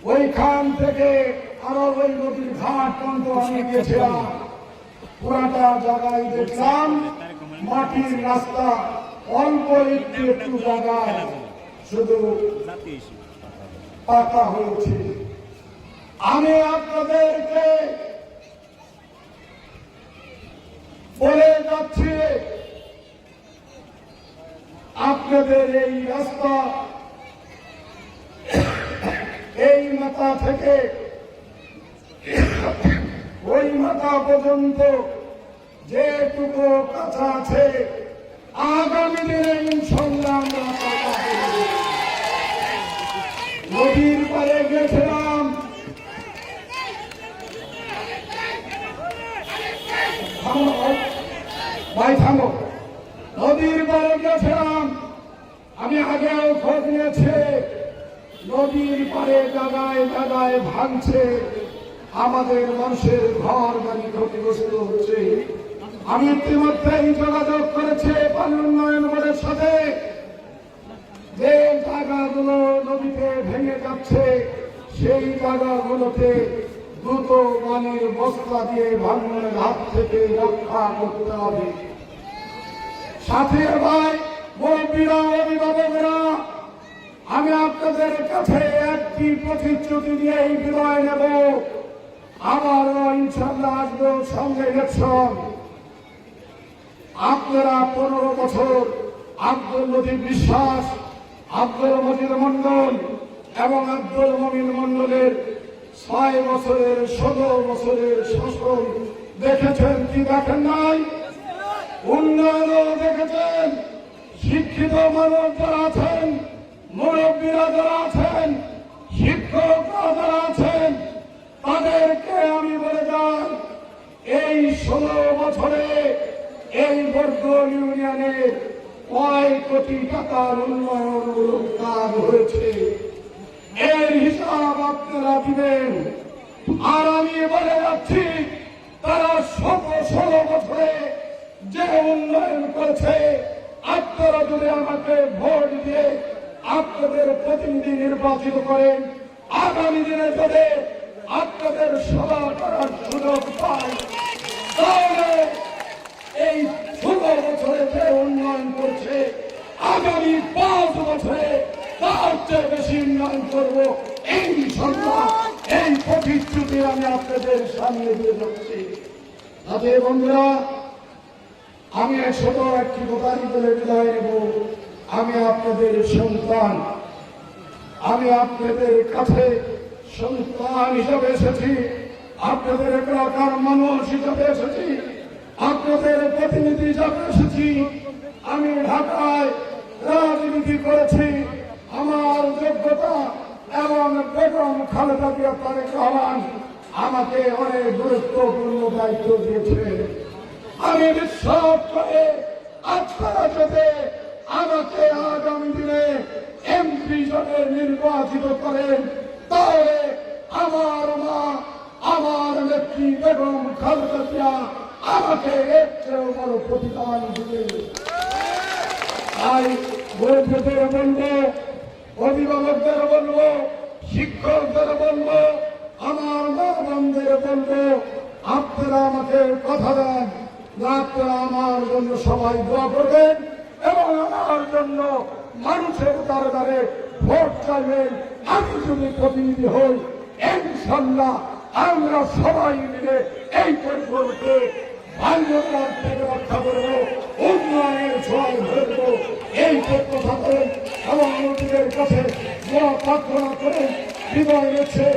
ওইখান থেকে আরো ওই নদীর ঘাট পর্যন্ত আমি গিয়েছিলাম। পুরাটা জায়গায় দেখলাম মাটির রাস্তা, অল্প একটু একটু জায়গায় শুধু পাকা হয়েছে। আমি আপনাদেরকে বলে যাচ্ছি, আপনাদের এই রাস্তা এই মাথা থেকে ওই মাথা পর্যন্ত যেটুকু কাঁচা আছে, আগামী দিনে ইনশাআল্লাহ আমরা পাকা করব। নদীর পাড়ে গেছিলাম, ভাই থামো, নদীর পাড়ে গেছিলাম। আমি আগেও খোঁজ নিয়েছি, নদীর পাড়ে জায়গায় জায়গায় ভাঙছে, আমাদের মানুষের ঘর বাড়ি ক্ষতিগ্রস্ত হচ্ছে। আমি ইতিমধ্যেই যোগাযোগ করেছি পানি উন্নয়ন বোর্ডের সাথে, যে জায়গাগুলো নদীতে ভেঙে যাচ্ছে সেই জায়গাগুলোতে দ্রুত পানির বস্তা দিয়ে ভাঙনের হাত থেকে রক্ষা করতে হবে। সাথী ভাই, মুরব্বীরা, অভিভাবকরা, আমি আপনাদের কাছে একটি প্রতিশ্রুতি দিয়েই বিদায় নেব। আবারও ইনশাআল্লাহ আসবো সঙ্গে ইলেকশন। আপনারা 15 বছর আব্দুল লতিফ বিশ্বাস, আব্দুল মজিদ মন্ডল এবং আব্দুল মমিন মন্ডলের 6 বছরের 16 বছরের শাসন দেখেছেন কি দেখেন নাই? উন্নয়নও দেখেছেন। শিক্ষিত মানুষ যারা আছেন, মুরব্বীরা যারা আছেন, শিক্ষকরা যারা আছেন, তাদেরকে আমি বলে যাই, এই 16 বছরে এই বরদল ইউনিয়নে কয় কোটি টাকার উন্নয়নমূলক কাজ হয়েছে, এর হিসাব আপনারা দিবেন। আর আমি বলে যাচ্ছি, তারা 16 বছরে যে উন্নয়ন করেছে, আপনারা যদি আমাকে ভোট দিয়ে আপনাদের প্রতিনিধি নির্বাচিত করেন, আগামী দিনে যদি আপনাদের সেবা করার সুযোগ পায়, তাহলে এই 16 বছরে যে উন্নয়ন করছে, আগামী 5 বছরে তার চেয়ে বেশি উন্নয়ন করব ইনশাআল্লাহ। এই প্রতিশ্রুতি আমি আপনাদের সামনে দিয়ে যাচ্ছি। তাতে বন্ধুরা, আমি ছোট একটি কথাই বলে বিদায় নেব। আমি আপনাদের সন্তান, আমি আপনাদের কাছে সন্তান হিসাবে এসেছি, আপনাদের এলাকার মানুষ হিসাবে এসেছি, আপনাদের প্রতিনিধি হিসাবে এসেছি। আমি ঢাকায় রাজনীতি করেছি, আমার যোগ্যতা এবং বেগম খালেদা জিয়া তারেক রহমান আমাকে অনেক গুরুত্বপূর্ণ দায়িত্ব দিয়েছে। আমি বিশ্বাস করে আপনারা যদি আমাকে আগামী দিনে এমপি হিসেবে নির্বাচিত করেন, তাহলে আমার মা, আমার নেত্রী বেগম খালেদা জিয়া আমাকে এর চেয়েও বড় প্রতিদান দিবে। তাই বন্ধুদের বলবো, অভিভাবকদের বলবো, শিক্ষকদের বলবো, আমার মা বোনদের বলবো, আপনারা আমাকে কথা দেন, আপনারা আমার জন্য সবাই দোয়া করবেন এবং আমার জন্য মানুষের দ্বারে দ্বারে ভোট চাইবেন। আমি যদি প্রতিনিধি হই, ইনশাআল্লাহ আমরা সবাই মিলে এই পরিকল্পনাকে ভাইবোনদের থেকে রক্ষা করবো, উন্নয়নের ছোঁয়ায় ধরবো। এই প্রত্যাশা করেন এবং নদীদের কাছে প্রার্থনা করে বিদায় নিচ্ছে।